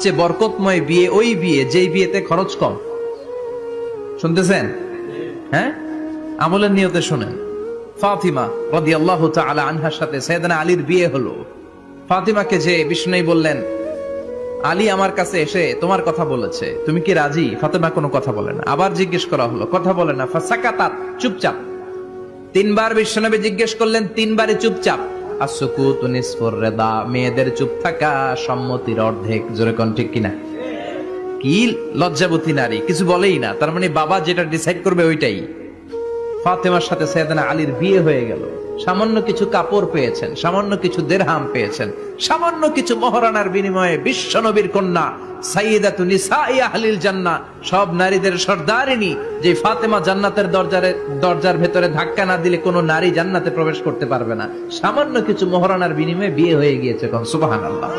সবচেয়ে বরকতময় বিয়ে ওই বিয়ে যেই বিয়েতে খরচ কম। শুনতেছেন? হ্যাঁ, আমলের নিয়তে শুনেন। ফাতিমা রাদিয়াল্লাহু তাআলা আনহার সাথে সাইয়েদনা আলীর বিয়ে হলো। ফাতিমাকে যে বিষ্ণু বললেন, আলী আমার কাছে এসে তোমার কথা বলেছে, তুমি কি রাজি? ফাতিমা কোনো কথা বলে না। আবার জিজ্ঞেস করা হলো, কথা বলে না। ফাসাকাতাত, চুপচাপ। তিনবার বিশ্বনবী জিজ্ঞেস করলেন, তিনবারই চুপচাপ। আসুকুতু নিসফুর রিদা, মেয়েদের চুপ থাকা সম্মতির অর্ধেক। জোরে কোন ঠিক কিনা? কি লজ্জাবতী নারী, কিছু বলেই না। তার মানে বাবা যেটা ডিসাইড করবে ওইটাই। ফাতেমার সাথে সাইয়েদনা আলীর বিয়ে হয়ে গেল। সামান্য কিছু কাপড় পেয়েছেন, সামান্য কিছু দিরহাম পেয়েছেন, সামান্য কিছু মহরানার বিনিময়ে বিশ্বনবীর কন্যা সাইয়্যিদাতু নিসাই আহলিল জান্নাহ, সব নারীদের সর্দারিনী, যে ফাতেমা জান্নাতের দরজার ভেতরে ধাক্কা না দিলে কোনো নারী জান্নাতে প্রবেশ করতে পারবে না। সামান্য কিছু মহরানার বিনিময়ে বিয়ে হয়ে গিয়েছে। কোন সুবহানাল্লাহ।